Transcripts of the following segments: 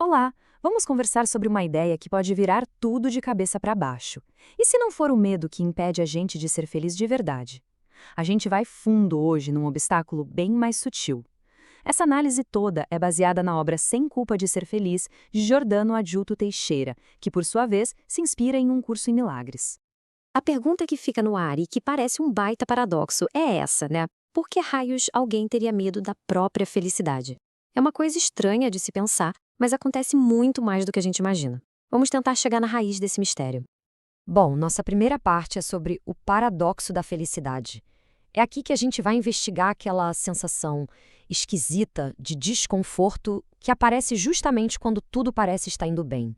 Olá! Vamos conversar sobre uma ideia que pode virar tudo de cabeça para baixo. E se não for o medo que impede a gente de ser feliz de verdade? A gente vai fundo hoje num obstáculo bem mais sutil. Essa análise toda é baseada na obra Sem Culpa de Ser Feliz, de Giordano Adjuto Teixeira, que, por sua vez, se inspira em um curso em milagres. A pergunta que fica no ar e que parece um baita paradoxo é essa, né? Por que raios alguém teria medo da própria felicidade? É uma coisa estranha de se pensar, mas acontece muito mais do que a gente imagina. Vamos tentar chegar na raiz desse mistério. Bom, nossa primeira parte é sobre o paradoxo da felicidade. É aqui que a gente vai investigar aquela sensação esquisita de desconforto que aparece justamente quando tudo parece estar indo bem.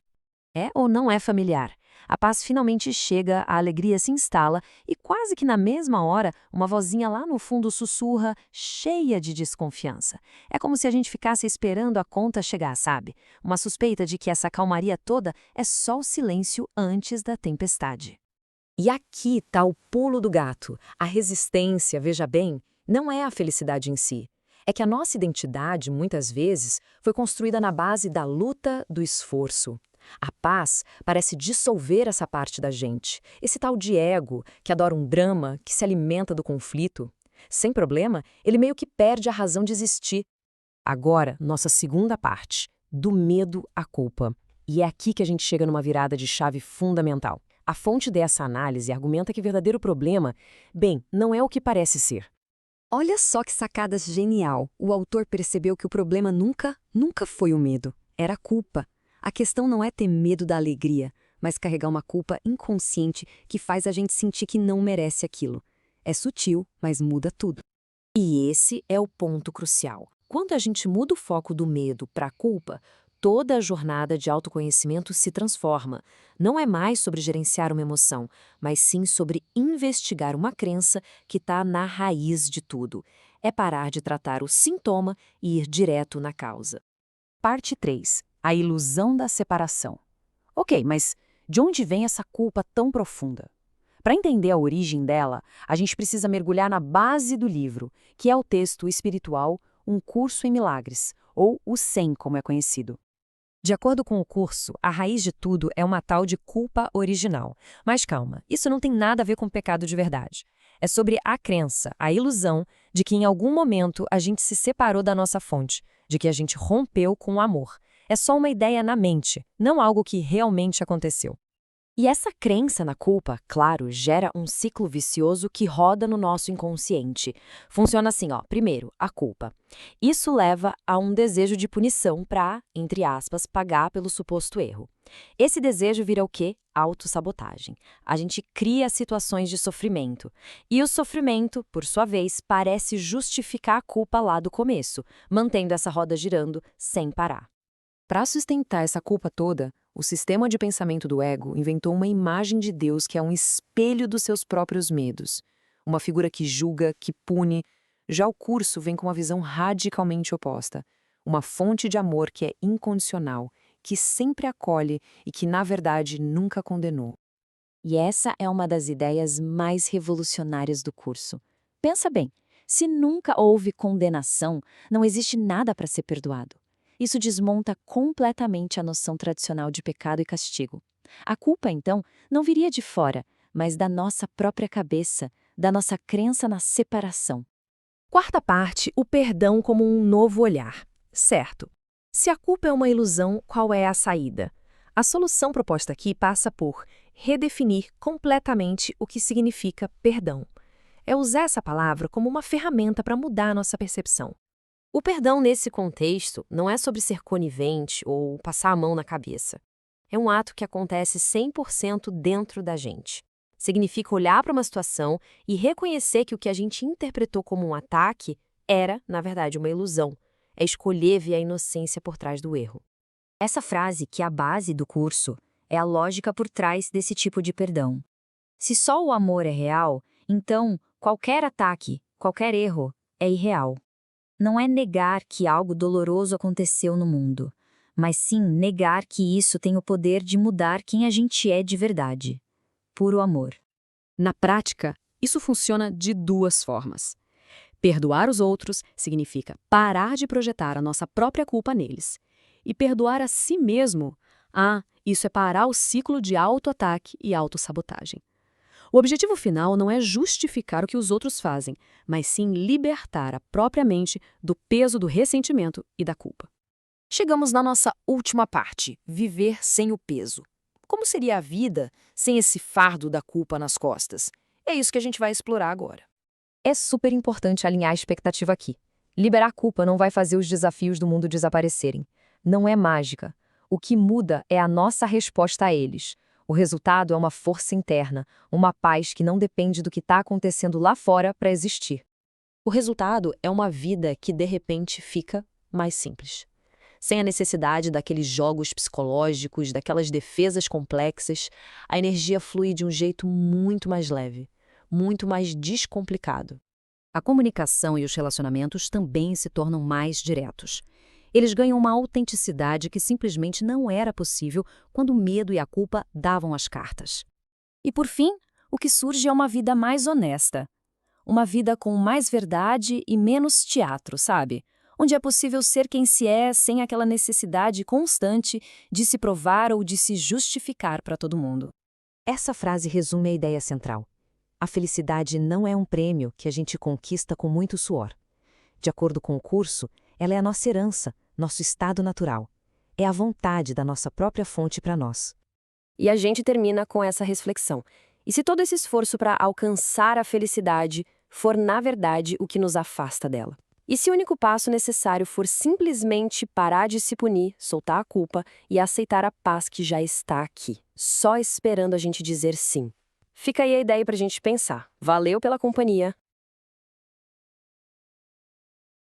É ou não é familiar? A paz finalmente chega, a alegria se instala e quase que na mesma hora, uma vozinha lá no fundo sussurra, cheia de desconfiança. É como se a gente ficasse esperando a conta chegar, sabe? Uma suspeita de que essa calmaria toda é só o silêncio antes da tempestade. E aqui está o pulo do gato. A resistência, veja bem, não é a felicidade em si. É que a nossa identidade, muitas vezes, foi construída na base da luta, do esforço. A paz parece dissolver essa parte da gente, esse tal de ego que adora um drama, que se alimenta do conflito. Sem problema, ele meio que perde a razão de existir. Agora, nossa segunda parte, do medo à culpa. E é aqui que a gente chega numa virada de chave fundamental. A fonte dessa análise argumenta que o verdadeiro problema, bem, não é o que parece ser. Olha só que sacada genial. O autor percebeu que o problema nunca foi o medo, era a culpa. A questão não é ter medo da alegria, mas carregar uma culpa inconsciente que faz a gente sentir que não merece aquilo. É sutil, mas muda tudo. E esse é o ponto crucial. Quando a gente muda o foco do medo para a culpa, toda a jornada de autoconhecimento se transforma. Não é mais sobre gerenciar uma emoção, mas sim sobre investigar uma crença que está na raiz de tudo. É parar de tratar o sintoma e ir direto na causa. Parte 3. A ilusão da separação. Ok, mas de onde vem essa culpa tão profunda? Para entender a origem dela, a gente precisa mergulhar na base do livro, que é o texto espiritual Um Curso em Milagres, ou o SEM, como é conhecido. De acordo com o curso, a raiz de tudo é uma tal de culpa original. Mas calma, isso não tem nada a ver com pecado de verdade. É sobre a crença, a ilusão de que em algum momento a gente se separou da nossa fonte, de que a gente rompeu com o amor. É só uma ideia na mente, não algo que realmente aconteceu. E essa crença na culpa, claro, gera um ciclo vicioso que roda no nosso inconsciente. Funciona assim, ó. Primeiro, a culpa. Isso leva a um desejo de punição para, entre aspas, pagar pelo suposto erro. Esse desejo vira o quê? Autossabotagem. A gente cria situações de sofrimento. E o sofrimento, por sua vez, parece justificar a culpa lá do começo, mantendo essa roda girando sem parar. Para sustentar essa culpa toda, o sistema de pensamento do ego inventou uma imagem de Deus que é um espelho dos seus próprios medos. Uma figura que julga, que pune. Já o curso vem com uma visão radicalmente oposta. Uma fonte de amor que é incondicional, que sempre acolhe e que, na verdade, nunca condenou. E essa é uma das ideias mais revolucionárias do curso. Pensa bem, se nunca houve condenação, não existe nada para ser perdoado. Isso desmonta completamente a noção tradicional de pecado e castigo. A culpa, então, não viria de fora, mas da nossa própria cabeça, da nossa crença na separação. Quarta parte, o perdão como um novo olhar. Certo. Se a culpa é uma ilusão, qual é a saída? A solução proposta aqui passa por redefinir completamente o que significa perdão. É usar essa palavra como uma ferramenta para mudar a nossa percepção. O perdão nesse contexto não é sobre ser conivente ou passar a mão na cabeça. É um ato que acontece 100% dentro da gente. Significa olhar para uma situação e reconhecer que o que a gente interpretou como um ataque era, na verdade, uma ilusão. É escolher ver a inocência por trás do erro. Essa frase, que é a base do curso, é a lógica por trás desse tipo de perdão. Se só o amor é real, então qualquer ataque, qualquer erro, é irreal. Não é negar que algo doloroso aconteceu no mundo, mas sim negar que isso tem o poder de mudar quem a gente é de verdade. Puro amor. Na prática, isso funciona de duas formas. Perdoar os outros significa parar de projetar a nossa própria culpa neles. e perdoar a si mesmo, isso é parar o ciclo de autoataque e autossabotagem. O objetivo final não é justificar o que os outros fazem, mas sim libertar a própria mente do peso do ressentimento e da culpa. Chegamos na nossa última parte, viver sem o peso. Como seria a vida sem esse fardo da culpa nas costas? É isso que a gente vai explorar agora. É super importante alinhar a expectativa aqui. Liberar a culpa não vai fazer os desafios do mundo desaparecerem. Não é mágica. O que muda é a nossa resposta a eles. O resultado é uma força interna, uma paz que não depende do que está acontecendo lá fora para existir. O resultado é uma vida que, de repente, fica mais simples. Sem a necessidade daqueles jogos psicológicos, daquelas defesas complexas, a energia flui de um jeito muito mais leve, muito mais descomplicado. A comunicação e os relacionamentos também se tornam mais diretos. Eles ganham uma autenticidade que simplesmente não era possível quando o medo e a culpa davam as cartas. E por fim, o que surge é uma vida mais honesta. Uma vida com mais verdade e menos teatro, sabe? Onde é possível ser quem se é sem aquela necessidade constante de se provar ou de se justificar para todo mundo. Essa frase resume a ideia central. A felicidade não é um prêmio que a gente conquista com muito suor. De acordo com o curso, ela é a nossa herança, nosso estado natural. É a vontade da nossa própria fonte para nós. E a gente termina com essa reflexão. E se todo esse esforço para alcançar a felicidade for, na verdade, o que nos afasta dela? E se o único passo necessário for simplesmente parar de se punir, soltar a culpa e aceitar a paz que já está aqui, só esperando a gente dizer sim? Fica aí a ideia para a gente pensar. Valeu pela companhia.